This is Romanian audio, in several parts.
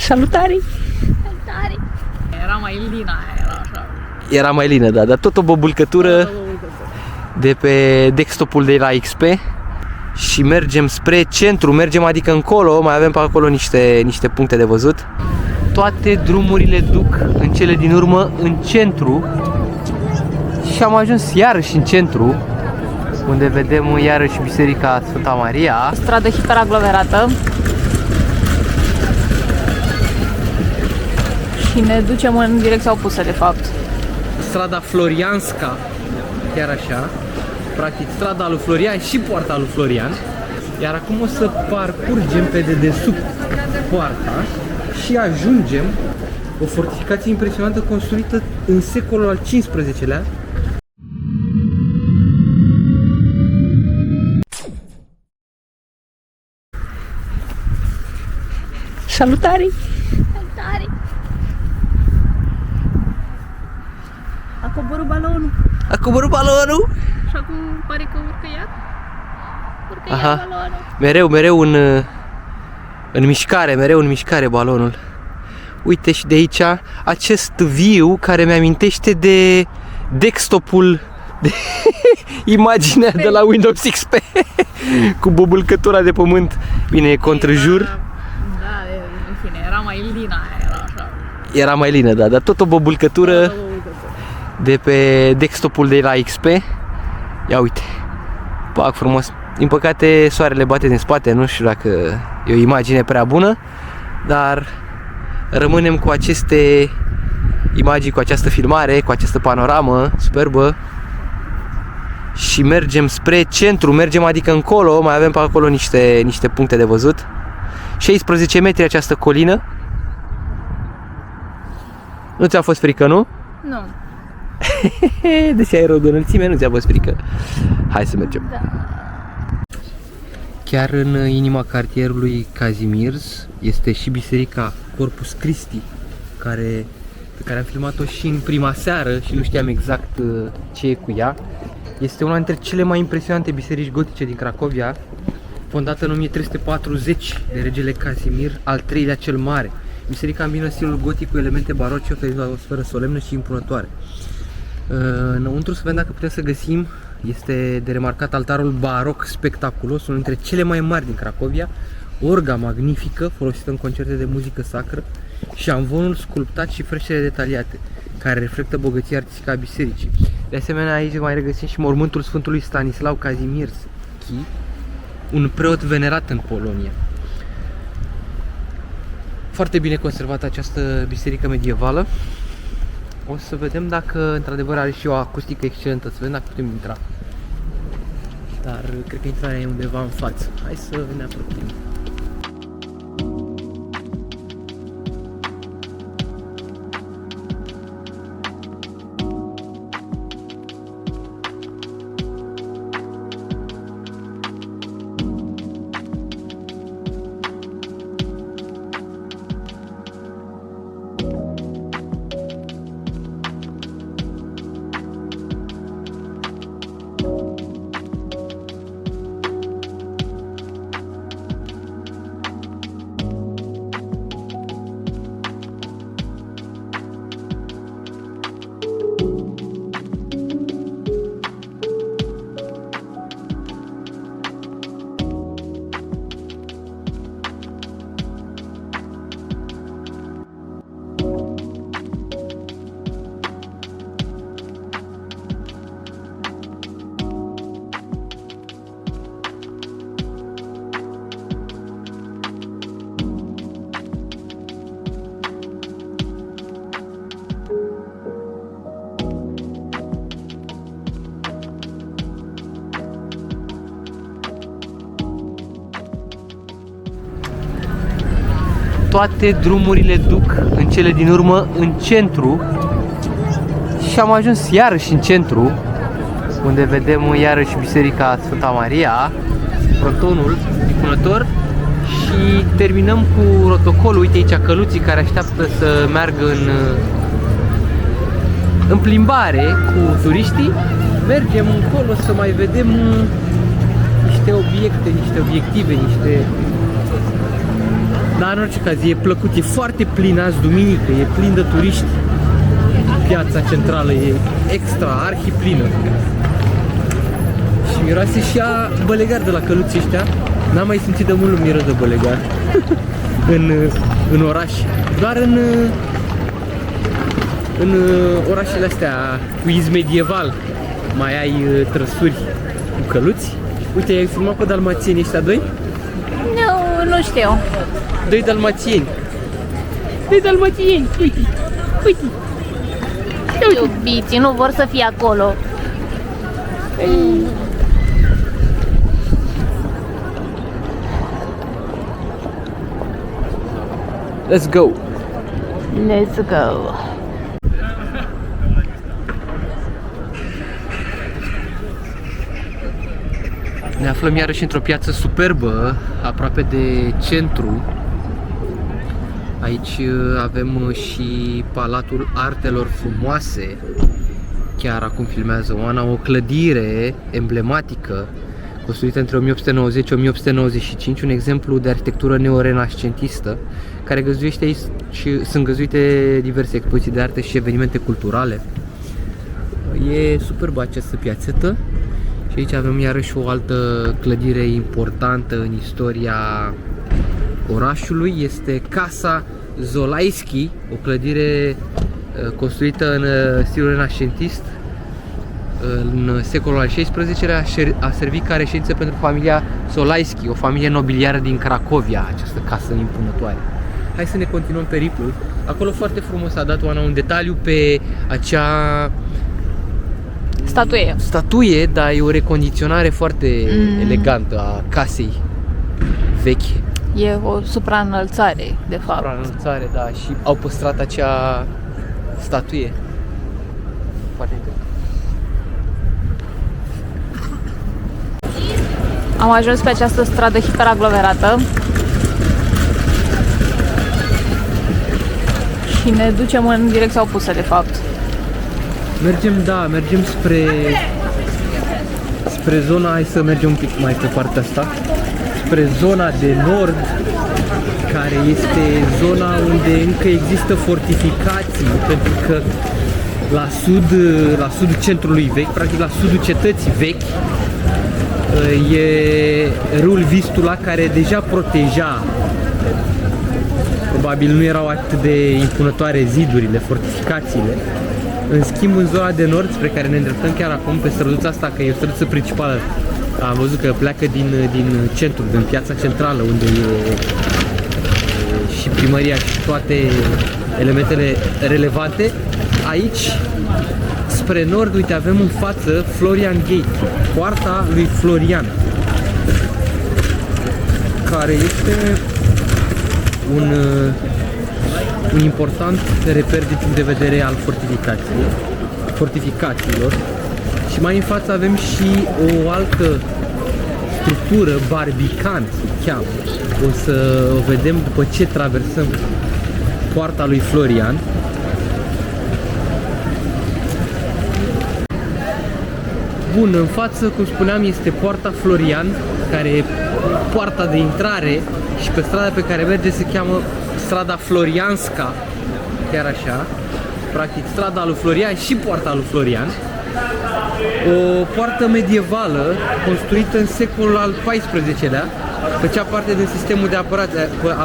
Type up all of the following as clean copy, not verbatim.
Salutare! Salutare! Era mai lină, era așa. Era mai lină, da, dar tot o băbulcătură de pe desktopul de la XP. Și mergem spre centru, adică încolo, mai avem pe acolo niște puncte de văzut. Toate drumurile duc în cele din urmă în centru. Și am ajuns iarăși în centru, unde vedem iarăși Biserica Sfânta Maria. Stradă hiperaglomerată. Și ne ducem în direcția opusă, de fapt. Strada Florianska, chiar așa. Practic strada lui Florian și poarta lui Florian. Iar acum o să parcurgem pe dedesubt poarta și ajungem o fortificație impresionantă construită în secolul al XV-lea. Salutare! Salutare! A coborât balonul. A coborât balonul? Și acum pare că urcă iar. Urcă iar balonul. Mereu în mișcare balonul. Uite și de aici acest viu care mi-amintește de desktopul de imaginea de la Windows XP cu bubulcătura de pământ. Bine, e contrejur. Da, în fine, era mai lină, era așa. Era mai lină, da, dar tot o bubulcătură de pe desktopul de la XP. Ia uite, pac frumos. Din păcate soarele bate din spate, nu știu dacă e o imagine prea bună, dar rămânem cu aceste imagini, cu această filmare, cu această panoramă superbă. Și mergem spre centru, adică încolo, mai avem pe acolo niște puncte de văzut. 16 metri această colină. Nu ți-a fost frică, nu? Nu. Deși ai rău de înălțime, nu ți-a fost frică. Hai să mergem. Da. Chiar în inima cartierului Kazimierz este și biserica Corpus Christi, pe care am filmat-o și în prima seară și nu știam exact ce e cu ea. Este una dintre cele mai impresionante biserici gotice din Cracovia, fondată în 1340 de regele Casimir al III-lea cel Mare. Biserica îmbină stilul gotic cu elemente baroce, oferind o atmosferă solemnă și impunătoare. Înăuntru, să vedem dacă putem să găsim, este de remarcat altarul baroc spectaculos, unul dintre cele mai mari din Cracovia, orga magnifică folosită în concerte de muzică sacră și amvonul sculptat și freștele detaliate, care reflectă bogăția artistică a bisericii. De asemenea, aici mai regăsim și mormântul Sfântului Stanislau Kazimierski, un preot venerat în Polonia. Foarte bine conservată această biserică medievală. O să vedem dacă într-adevăr are și o acustică excelentă, să vedem dacă putem intra. Dar cred că intrarea e undeva în față. Hai să ne apropiem. Toate drumurile duc în cele din urmă în centru. Și am ajuns iarăși în centru, unde vedem iarăși Biserica Sfânta Maria, frontonul impunător. Și terminăm cu rotocolul. Uite aici căluții care așteaptă să meargă în plimbare cu turiștii. Mergem încolo să mai vedem niște obiecte, niște obiective, niște Dar în orice caz e plăcut, e foarte plin azi duminică, e plin de turiști. Piața centrală e extra, arhiplină. Și miroase și a bălegar de la căluții ăștia. N-am mai simțit de mult miros de bălegar în oraș. Doar în orașele astea cu iz medieval mai ai trăsuri cu căluți. Uite, ai filmat pe dalmațieni ăștia doi? Nu știu. Doi dalmațieni. Doi dalmațieni, uite, uite. Iubiții nu vor să fie acolo. Let's go. Let's go. Ne aflăm iarăși într-o piață superbă, aproape de centru. Aici avem și Palatul Artelor Frumoase. Chiar acum filmează Oana, o clădire emblematică construită între 1890-1895, un exemplu de arhitectură neorenascentistă, care găzduiește aici și sunt găzduite diverse expoziții de artă și evenimente culturale. E superbă această piațetă. Și aici avem iarăși o altă clădire importantă în istoria orașului. Este Casa Zolaischi, o clădire construită în stilul renascentist în secolul al XVI-lea. A servit ca reședință pentru familia Zolaischi, o familie nobiliară din Cracovia, această casă impunătoare. Hai să ne continuăm periplul. Acolo foarte frumos a dat Oana un detaliu pe acea statuie, dar e o recondiționare foarte elegantă a casei vechi. E o supraînălțare, de fapt. Supraînălțare, da, și au păstrat acea statuie. Foarte interesant. Am ajuns pe această stradă hiperaglomerată și ne ducem în direcția opusă, de fapt. Mergem spre zona, hai să mergem un pic mai pe partea asta, spre zona de nord, care este zona unde încă există fortificații, pentru că la sudul centrului vechi, practic la sudul cetății vechi, e râul Vistula, care deja proteja. Probabil nu erau atât de impunătoare zidurile, fortificațiile. În schimb, în zona de nord, spre care ne îndreptăm chiar acum, pe străduța asta, că e o străduță principală, am văzut că pleacă din centru, din piața centrală, unde e și primăria și toate elementele relevante. Aici, spre nord, uite, avem în față Florian Gate, poarta lui Florian, care este un important reper din punct de vedere al fortificațiilor. Și mai în față avem și o altă structură, Barbican se cheamă. O să o vedem după ce traversăm poarta lui Florian. Bun, în față, cum spuneam, este poarta Florian, care e poarta de intrare, și pe strada pe care merge se cheamă strada Florianska, chiar așa, practic strada lui Florian și poarta lui Florian. O poartă medievală construită în secolul al XIV-lea, făcea parte din sistemul de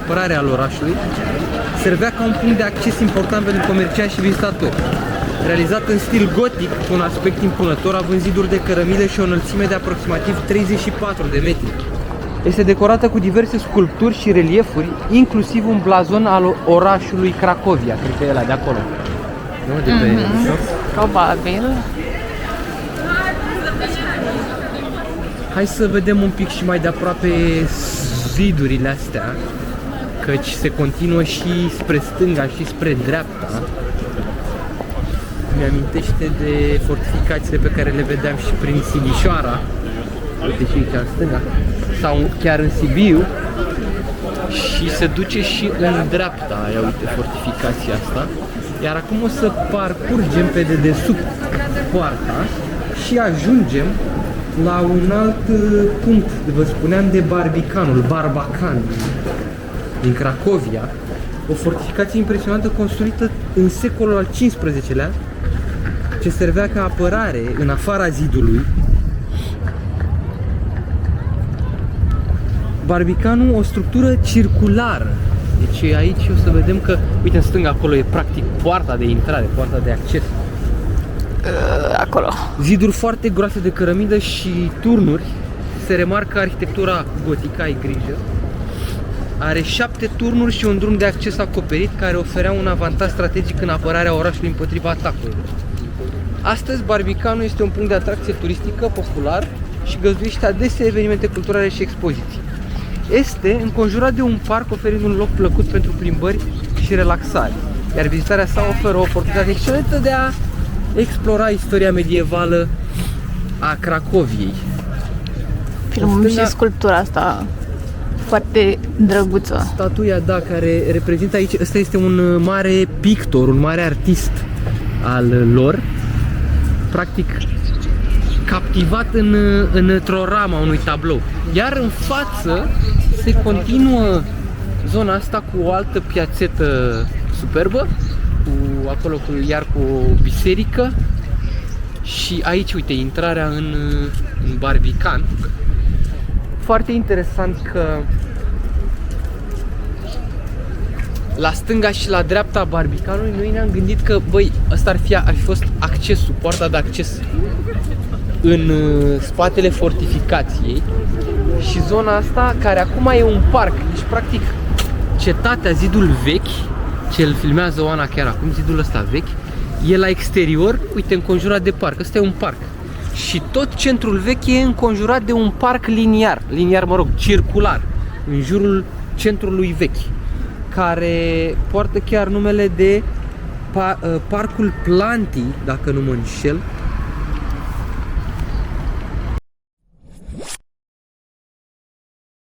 apărare al orașului, servea ca un punct de acces important pentru comercianți și vizitatori. Realizat în stil gotic, cu un aspect impunător, având ziduri de cărămidă și o înălțime de aproximativ 34 de metri. Este decorată cu diverse sculpturi și reliefuri, inclusiv un blazon al orașului Cracovia, cred că e ăla de acolo. Nu? De pe Probabil. Hai să vedem un pic și mai de aproape zidurile astea, căci se continuă și spre stânga și spre dreapta. Mi-amintește de fortificațiile pe care le vedeam și prin Sighișoara, uite și aici în stânga, sau chiar în Sibiu, și se duce și în dreapta, ia uite fortificația asta. Iar acum o să parcurgem pe dedesubt poarta și ajungem la un alt punct, vă spuneam de Barbicanul, Barbacan. din Cracovia, o fortificație impresionantă construită în secolul al XV-lea, ce servea ca apărare în afara zidului. Barbicanul, o structură circulară. Deci aici o să vedem că, uite, în stânga acolo e practic poarta de intrare, poarta de acces. Acolo. Ziduri foarte groase de cărămidă și turnuri. Se remarcă arhitectura gotică, ai grijă. Are 7 turnuri și un drum de acces acoperit care oferea un avantaj strategic în apărarea orașului împotriva atacurilor. Astăzi, Barbicanul este un punct de atracție turistică popular și găzduiește adesea evenimente culturale și expoziții. Este înconjurat de un parc oferind un loc plăcut pentru plimbări și relaxare, iar vizitarea sa oferă o oportunitate excelentă de a explora istoria medievală a Cracoviei. Filmăm și sculptura asta foarte drăguță. Statuia, da, care reprezintă aici, ăsta este un mare pictor, un mare artist al lor, practic captivat într-o ramă a unui tablou. Iar în față se continuă zona asta cu o altă piațetă superbă, acolo iar cu o biserică. Și aici, uite, intrarea în Barbican. Foarte interesant că la stânga și la dreapta Barbicanului noi ne-am gândit că, băi, ăsta ar fi fost accesul, poarta de acces în spatele fortificației, și zona asta care acum e un parc. Deci practic cetatea, zidul vechi, ce îl filmează Oana chiar acum, zidul ăsta vechi, e la exterior, uite, înconjurat de parc. Ăsta e un parc. Și tot centrul vechi e înconjurat de un parc liniar, mă rog, circular, în jurul centrului vechi, care poartă chiar numele de Parcul Plantii, dacă nu mă înșel,